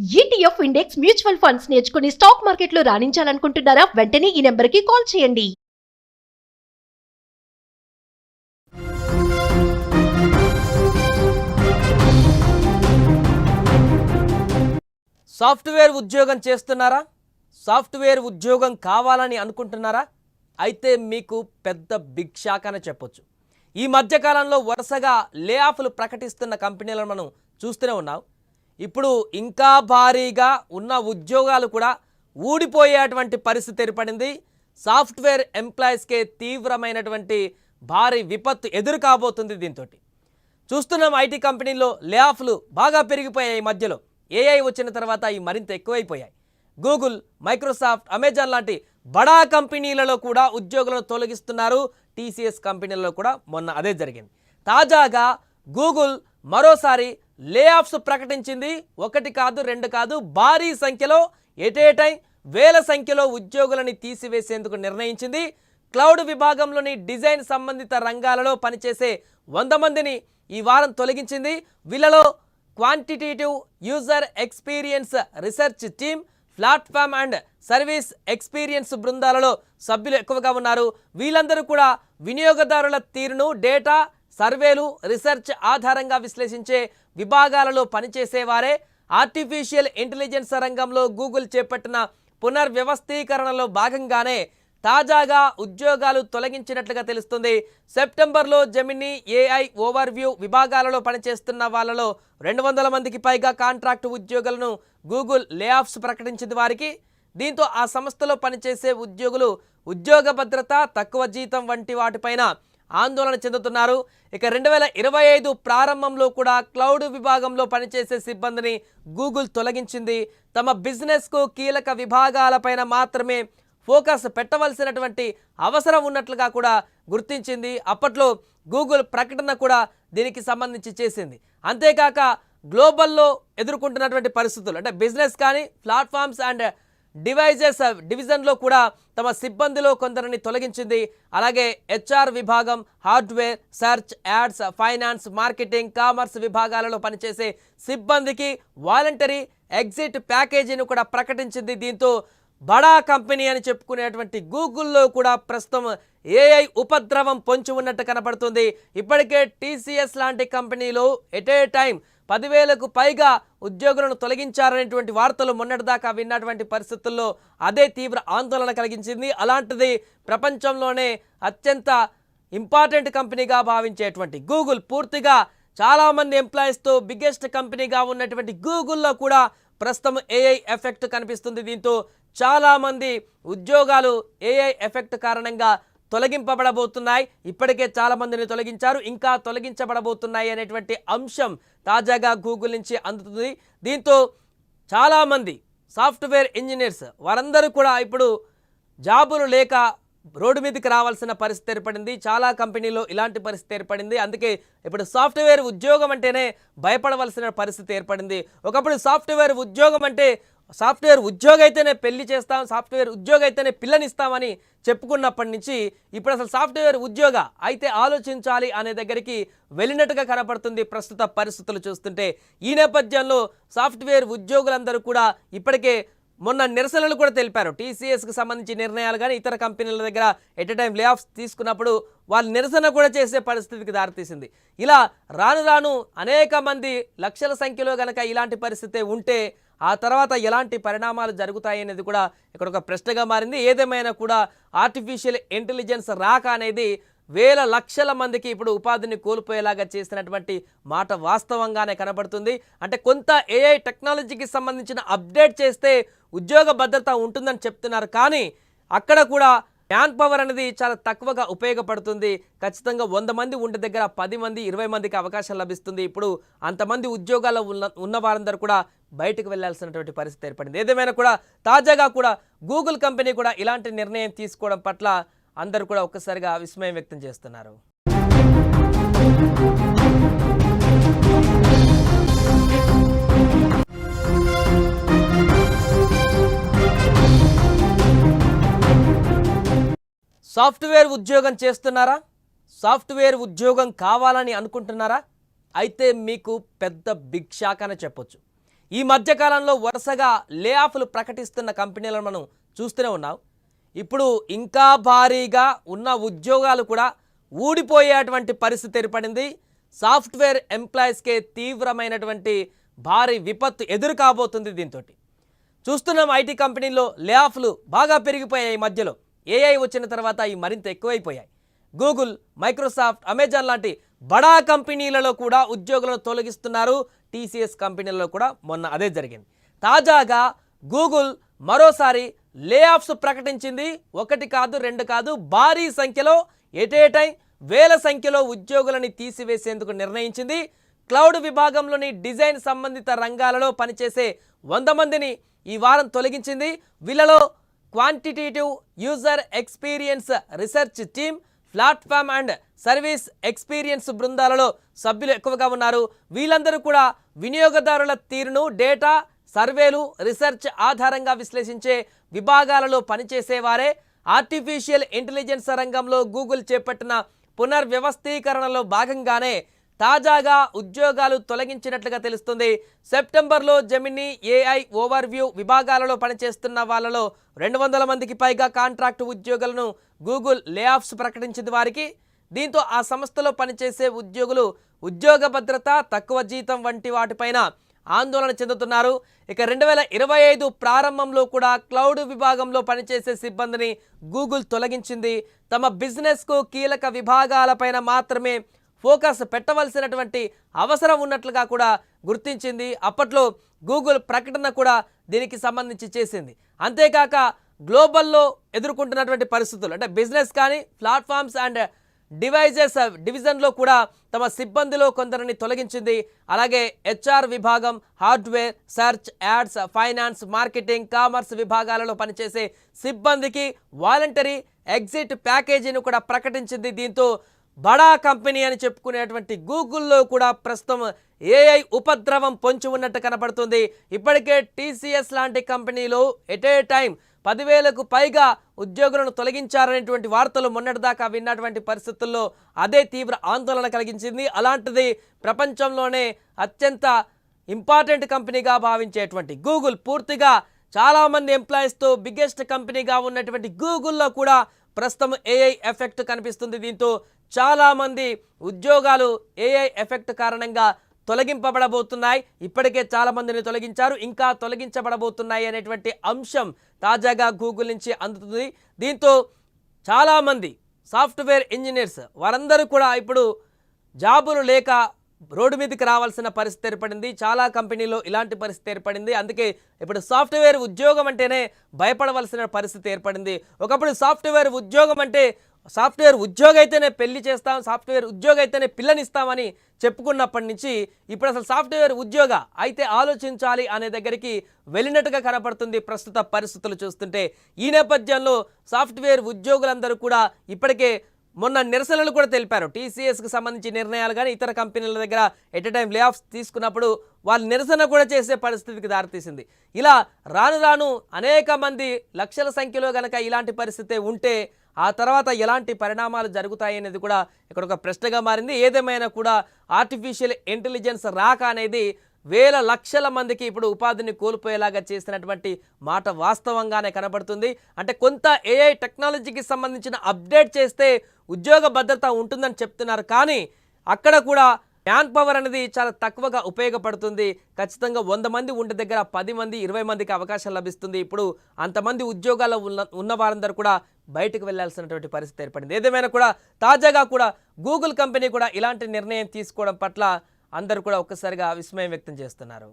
ETF index mutual funds నేర్చుకుని stock మార్కెట్లో రాణించాలనుకుంటున్నారా? వెంటనే ఈ నెంబర్కి కాల్ చేయండి. సాఫ్ట్వేర్ ఉద్యోగం చేస్తున్నారా? సాఫ్ట్వేర్ ఉద్యోగం కావాలని అనుకుంటున్నారా? అయితే మీకు పెద్ద బిగ్ షాక్ అని చెప్పొచ్చు. ఈ మధ్యకాలంలో వరుసగా లే ఆఫ్లు ప్రకటిస్తున్న కంపెనీలను మనం చూస్తూనే ఉన్నాం. ఇప్పుడు ఇంకా భారీగా ఉన్న ఉద్యోగాలు కూడా ఊడిపోయేటువంటి పరిస్థితి ఏర్పడింది. సాఫ్ట్వేర్ ఎంప్లాయీస్కే తీవ్రమైనటువంటి భారీ విపత్తు ఎదురు కాబోతుంది. దీంతో చూస్తున్నాం ఐటీ కంపెనీల్లో లే ఆఫ్లు బాగా పెరిగిపోయాయి. మధ్యలో ఏఐ వచ్చిన తర్వాత ఇవి మరింత ఎక్కువైపోయాయి. గూగుల్, మైక్రోసాఫ్ట్, అమెజాన్ లాంటి బడా కంపెనీలలో కూడా ఉద్యోగులను తొలగిస్తున్నారు. టీసీఎస్ కంపెనీలలో కూడా మొన్న అదే జరిగింది. తాజాగా గూగుల్ మరోసారి లే ఆఫ్స్ ప్రకటించింది. ఒకటి కాదు, రెండు కాదు, భారీ సంఖ్యలో ఎట్ ఏ టైం వేల సంఖ్యలో ఉద్యోగులని తీసివేసేందుకు నిర్ణయించింది. క్లౌడ్ విభాగంలోని డిజైన్ సంబంధిత రంగాలలో పనిచేసే 100 మందిని ఈ వారం తొలగించింది. వీళ్ళలో quantitative user experience research team, platform and service experience బృందాలలో సభ్యులు ఎక్కువగా ఉన్నారు. వీళ్ళందరూ కూడా వినియోగదారుల తీరును డేటా, సర్వేలు, రీసెర్చ్ ఆధారంగా విశ్లేషించే విభాగాలలో పనిచేసేవారే. ఆర్టిఫిషియల్ ఇంటెలిజెన్స్ రంగంలో గూగుల్ చేపట్టిన పునర్వ్యవస్థీకరణలో భాగంగానే తాజాగా ఉద్యోగాలు తొలగించినట్లుగా తెలుస్తుంది. సెప్టెంబర్లో జెమినీ, ఏఐ, ఓవర్వ్యూ విభాగాలలో పనిచేస్తున్న వాళ్ళలో 200 మందికి పైగా కాంట్రాక్ట్ ఉద్యోగులను గూగుల్ లే ఆఫ్స్ ప్రకటించింది వారికి. దీంతో ఆ సంస్థలో పనిచేసే ఉద్యోగులు ఉద్యోగ భద్రత, తక్కువ జీతం వంటి వాటిపైన ఆందోళన చెందుతున్నారు. ఇక 2025 ప్రారంభంలో కూడా క్లౌడ్ విభాగంలో పనిచేసే సిబ్బందిని గూగుల్ తొలగించింది. తమ బిజినెస్కు కీలక విభాగాలపైన మాత్రమే ఫోకస్ పెట్టవలసినటువంటి అవసరం ఉన్నట్లుగా కూడా గుర్తించింది. అప్పట్లో గూగుల్ ప్రకటన కూడా దీనికి సంబంధించి చేసింది. అంతేకాక గ్లోబల్లో ఎదుర్కొంటున్నటువంటి పరిస్థితులు అంటే బిజినెస్ కానీ ప్లాట్ఫామ్స్ అండ్ డివైజెస్ డివిజన్లో కూడా తమ సిబ్బందిలో కొందరిని తొలగించింది. అలాగే హెచ్ఆర్ విభాగం, hardware, search, ads, finance, marketing, commerce విభాగాలలో పనిచేసే సిబ్బందికి వాలంటరీ ఎగ్జిట్ ప్యాకేజీని కూడా ప్రకటించింది. దీంతో బడా కంపెనీ అని చెప్పుకునేటువంటి గూగుల్లో కూడా ప్రస్తుతం ఏఐ ఉపద్రవం పొంచి ఉన్నట్టు కనపడుతుంది. ఇప్పటికే టీసీఎస్ లాంటి కంపెనీలు ఎట్ ఏ టైం 10,000కు పైగా ఉద్యోగులను తొలగించారనేటువంటి వార్తలు మొన్నటిదాకా విన్నటువంటి పరిస్థితుల్లో అదే తీవ్ర ఆందోళన కలిగించింది. అలాంటిది ప్రపంచంలోనే అత్యంత ఇంపార్టెంట్ కంపెనీగా భావించేటువంటి గూగుల్, పూర్తిగా చాలామంది ఎంప్లాయీస్తో బిగ్గెస్ట్ కంపెనీగా ఉన్నటువంటి గూగుల్లో కూడా ప్రస్తుతం ఏఐ ఎఫెక్ట్ కనిపిస్తుంది. దీంతో చాలామంది ఉద్యోగాలు ఏఐ ఎఫెక్ట్ కారణంగా తొలగింపబడబోతున్నాయి. ఇప్పటికే చాలామందిని తొలగించారు, ఇంకా తొలగించబడబోతున్నాయి అనేటువంటి అంశం తాజాగా గూగుల్ నుంచి అందుతుంది. దీంతో చాలామంది సాఫ్ట్వేర్ ఇంజనీర్స్ వారందరూ కూడా ఇప్పుడు జాబులు లేక రోడ్డు మీదకి రావాల్సిన పరిస్థితి ఏర్పడింది. చాలా కంపెనీలో ఇలాంటి పరిస్థితి ఏర్పడింది. అందుకే ఇప్పుడు సాఫ్ట్వేర్ ఉద్యోగం అంటేనే భయపడవలసిన పరిస్థితి ఏర్పడింది. ఒకప్పుడు సాఫ్ట్వేర్ ఉద్యోగం అంటే సాఫ్ట్వేర్ ఉద్యోగం అయితేనే పెళ్లి చేస్తాం, సాఫ్ట్వేర్ ఉద్యోగం అయితేనే పిల్లనిస్తామని చెప్పుకున్నప్పటి నుంచి ఇప్పుడు అసలు సాఫ్ట్వేర్ ఉద్యోగ అయితే ఆలోచించాలి అనే దగ్గరికి వెళ్ళినట్టుగా కనపడుతుంది ప్రస్తుత పరిస్థితులు చూస్తుంటే. ఈ నేపథ్యంలో సాఫ్ట్వేర్ ఉద్యోగులందరూ కూడా ఇప్పటికే మొన్న నిరసనలు కూడా తెలిపారు. టీసీఎస్కి సంబంధించి నిర్ణయాలు కానీ ఇతర కంపెనీల దగ్గర ఎట్ ఎ టైం లే ఆఫ్స్ తీసుకున్నప్పుడు వాళ్ళు నిరసన కూడా చేసే పరిస్థితికి దారితీసింది. ఇలా రాను రాను అనేక మంది లక్షల సంఖ్యలో కనుక ఇలాంటి పరిస్థితి ఉంటే ఆ తర్వాత ఎలాంటి పరిణామాలు జరుగుతాయి అనేది కూడా ఇక్కడ ఒక ప్రశ్నగా మారింది. ఏదేమైనా కూడా ఆర్టిఫిషియల్ ఇంటెలిజెన్స్ రాక అనేది వేల లక్షల మందికి ఇప్పుడు ఉపాధిని కోల్పోయేలాగా చేసినటువంటి మాట వాస్తవంగానే కనబడుతుంది. అంటే కొంత ఏఐ టెక్నాలజీకి సంబంధించిన అప్డేట్ చేస్తే ఉద్యోగ భద్రత ఉంటుందని చెప్తున్నారు, కానీ అక్కడ కూడా మ్యాన్ పవర్ అనేది చాలా తక్కువగా ఉపయోగపడుతుంది. ఖచ్చితంగా 100 మంది ఉండే దగ్గర 10 మంది 20 మందికి అవకాశం లభిస్తుంది. ఇప్పుడు అంతమంది ఉద్యోగాల్లో ఉన్న వారందరూ కూడా బయటకు వెళ్లాల్సినటువంటి పరిస్థితి ఏర్పడింది. ఏదేమైనా కూడా తాజాగా కూడా గూగుల్ కంపెనీ కూడా ఇలాంటి నిర్ణయం తీసుకోవడం పట్ల అందరూ కూడా ఒక్కసారిగా విస్మయం వ్యక్తం చేస్తున్నారు. సాఫ్ట్వేర్ ఉద్యోగం చేస్తున్నారా? సాఫ్ట్వేర్ ఉద్యోగం కావాలని అనుకుంటున్నారా? అయితే మీకు పెద్ద బిగ్ షాక్ అని చెప్పొచ్చు. ఈ మధ్యకాలంలో వరుసగా లే ఆఫ్లు ప్రకటిస్తున్న కంపెనీలను మనం చూస్తూనే ఉన్నాం. ఇప్పుడు ఇంకా భారీగా ఉన్న ఉద్యోగాలు కూడా ఊడిపోయేటువంటి పరిస్థితి ఏర్పడింది. సాఫ్ట్వేర్ ఎంప్లాయీస్కే తీవ్రమైనటువంటి భారీ విపత్తు ఎదురు కాబోతుంది. దీంతో చూస్తున్నాం ఐటీ కంపెనీల్లో లే ఆఫ్లు బాగా పెరిగిపోయాయి. ఈ మధ్యలో ఏఐ వచ్చిన తర్వాత ఇవి మరింత ఎక్కువైపోయాయి. గూగుల్, మైక్రోసాఫ్ట్, అమెజాన్ లాంటి బడా కంపెనీలలో కూడా ఉద్యోగులను తొలగిస్తున్నారు. టీసీఎస్ కంపెనీలలో కూడా మొన్న అదే జరిగింది. తాజాగా గూగుల్ మరోసారి లే ఆఫ్స్ ప్రకటించింది. 1 కాదు 2 కాదు, భారీ సంఖ్యలో ఎట్ ఏ టైం వేల సంఖ్యలో ఉద్యోగులని తీసివేసేందుకు నిర్ణయించింది. క్లౌడ్ విభాగంలోని డిజైన్ సంబంధిత రంగాలలో పనిచేసే 100 మందిని ఈ వారం తొలగించింది. వీళ్ళలో quantitative user experience research team, platform and service experience బృందాలలో సభ్యులు ఎక్కువగా ఉన్నారు. వీళ్ళందరూ కూడా వినియోగదారుల తీరును డేటా, సర్వేలు, రీసెర్చ్ ఆధారంగా విశ్లేషించే విభాగాలలో పనిచేసేవారే. ఆర్టిఫిషియల్ ఇంటెలిజెన్స్ రంగంలో గూగుల్ చేపట్టిన పునర్వ్యవస్థీకరణలో భాగంగానే తాజాగా ఉద్యోగాలు తొలగించినట్లుగా తెలుస్తుంది. సెప్టెంబర్లో జెమినీ, ఏఐ ఓవర్వ్యూ విభాగాలలో పనిచేస్తున్న వాళ్ళలో 200 మందికి పైగా కాంట్రాక్ట్ ఉద్యోగులను గూగుల్ లే ఆఫ్స్ ప్రకటించింది వారికి. దీంతో ఆ సంస్థలో పనిచేసే ఉద్యోగులు ఉద్యోగ భద్రత, తక్కువ జీతం వంటి వాటిపైన ఆందోళన చెందుతున్నారు. ఇక 2025 ప్రారంభంలో కూడా క్లౌడ్ విభాగంలో పనిచేసే సిబ్బందిని గూగుల్ తొలగించింది. తమ బిజినెస్కు కీలక విభాగాలపైన మాత్రమే ఫోకస్ పెట్టవలసినటువంటి అవసరం ఉన్నట్లుగా కూడా గుర్తించింది. అప్పట్లో గూగుల్ ప్రకటన కూడా దీనికి సంబంధించి చేసింది. అంతేకాక గ్లోబల్లో ఎదుర్కొంటున్నటువంటి పరిస్థితులు అంటే బిజినెస్ కానీ ప్లాట్ఫామ్స్ అండ్ డివైజెస్ డివిజన్లో కూడా తమ సిబ్బందిలో కొందరిని తొలగించింది. అలాగే హెచ్ఆర్ విభాగం, hardware, search, ads, finance, marketing, commerce విభాగాలలో పనిచేసే సిబ్బందికి వాలంటరీ ఎగ్జిట్ ప్యాకేజీని కూడా ప్రకటించింది. దీంతో బడా కంపెనీ అని చెప్పుకునేటువంటి గూగుల్లో కూడా ప్రస్తుతం ఏఐ ఉపద్రవం పొంచి ఉన్నట్టు కనపడుతుంది. ఇప్పటికే టీసీఎస్ లాంటి కంపెనీలో ఎట్ ఏ టైం 10,000కు పైగా ఉద్యోగులను తొలగించారనేటువంటి వార్తలు మొన్నటిదాకా విన్నటువంటి పరిస్థితుల్లో అదే తీవ్ర ఆందోళన కలిగించింది. అలాంటిది ప్రపంచంలోనే అత్యంత ఇంపార్టెంట్ కంపెనీగా భావించేటువంటి గూగుల్, పూర్తిగా చాలామంది ఎంప్లాయీస్తో బిగ్గెస్ట్ కంపెనీగా ఉన్నటువంటి గూగుల్లో కూడా ప్రస్తుతం ఏఐ ఎఫెక్ట్ కనిపిస్తుంది. దీంతో చాలామంది ఉద్యోగాలు ఏఐ ఎఫెక్ట్ కారణంగా తొలగింపబడబోతున్నాయి. ఇప్పటికే చాలామందిని తొలగించారు, ఇంకా తొలగించబడబోతున్నాయి అనేటువంటి అంశం తాజాగా గూగుల్ నుంచి అందుతుంది. దీంతో చాలామంది సాఫ్ట్వేర్ ఇంజనీర్స్ వారందరూ కూడా ఇప్పుడు జాబులు లేక రోడ్డు మీదకి రావాల్సిన పరిస్థితి ఏర్పడింది. చాలా కంపెనీలో ఇలాంటి పరిస్థితి ఏర్పడింది. అందుకే ఇప్పుడు సాఫ్ట్వేర్ ఉద్యోగం అంటేనే భయపడవలసిన పరిస్థితి ఏర్పడింది. ఒకప్పుడు సాఫ్ట్వేర్ ఉద్యోగం అంటే సాఫ్ట్వేర్ ఉద్యోగం అయితేనే పెళ్లి చేస్తాం, సాఫ్ట్వేర్ ఉద్యోగం అయితేనే పిల్లనిస్తామని చెప్పుకున్నప్పటి నుంచి ఇప్పుడు అసలు సాఫ్ట్వేర్ ఉద్యోగ అయితే ఆలోచించాలి అనే దగ్గరికి వెళ్ళినట్టుగా కనపడుతుంది ప్రస్తుత పరిస్థితులు చూస్తుంటే. ఈ నేపథ్యంలో సాఫ్ట్వేర్ ఉద్యోగులందరూ కూడా ఇప్పటికే మొన్న నిరసనలు కూడా తెలిపారు. టీసీఎస్కి సంబంధించి నిర్ణయాలు కానీ ఇతర కంపెనీల దగ్గర ఎట్ ఎ టైం లే ఆఫ్స్ తీసుకున్నప్పుడు వాళ్ళు నిరసన కూడా చేసే పరిస్థితికి దారితీసింది. ఇలా రాను రాను అనేక మంది లక్షల సంఖ్యలో కనుక ఇలాంటి పరిస్థితి ఉంటే ఆ తర్వాత ఎలాంటి పరిణామాలు జరుగుతాయి అనేది కూడా ఇక్కడ ఒక ప్రశ్నగా మారింది. ఏదేమైనా కూడా ఆర్టిఫిషియల్ ఇంటెలిజెన్స్ రాక అనేది వేల లక్షల మందికి ఇప్పుడు ఉపాధిని కోల్పోయేలాగా చేసినటువంటి మాట వాస్తవంగానే కనబడుతుంది. అంటే కొంత ఏఐ టెక్నాలజీకి సంబంధించిన అప్డేట్ చేస్తే ఉద్యోగ భద్రత ఉంటుందని చెప్తున్నారు, కానీ అక్కడ కూడా మ్యాన్ పవర్ అనేది చాలా తక్కువగా ఉపయోగపడుతుంది. ఖచ్చితంగా 100 మంది ఉండే దగ్గర 10 మంది 20 మందికి అవకాశం లభిస్తుంది. ఇప్పుడు అంతమంది ఉద్యోగాల్లో ఉన్న వారందరూ కూడా బయటకు వెళ్లాల్సినటువంటి పరిస్థితి ఏర్పడింది. ఏదేమైనా కూడా తాజాగా కూడా గూగుల్ కంపెనీ కూడా ఇలాంటి నిర్ణయం తీసుకోవడం పట్ల అందరూ కూడా ఒక్కసారిగా విస్మయం వ్యక్తం చేస్తున్నారు.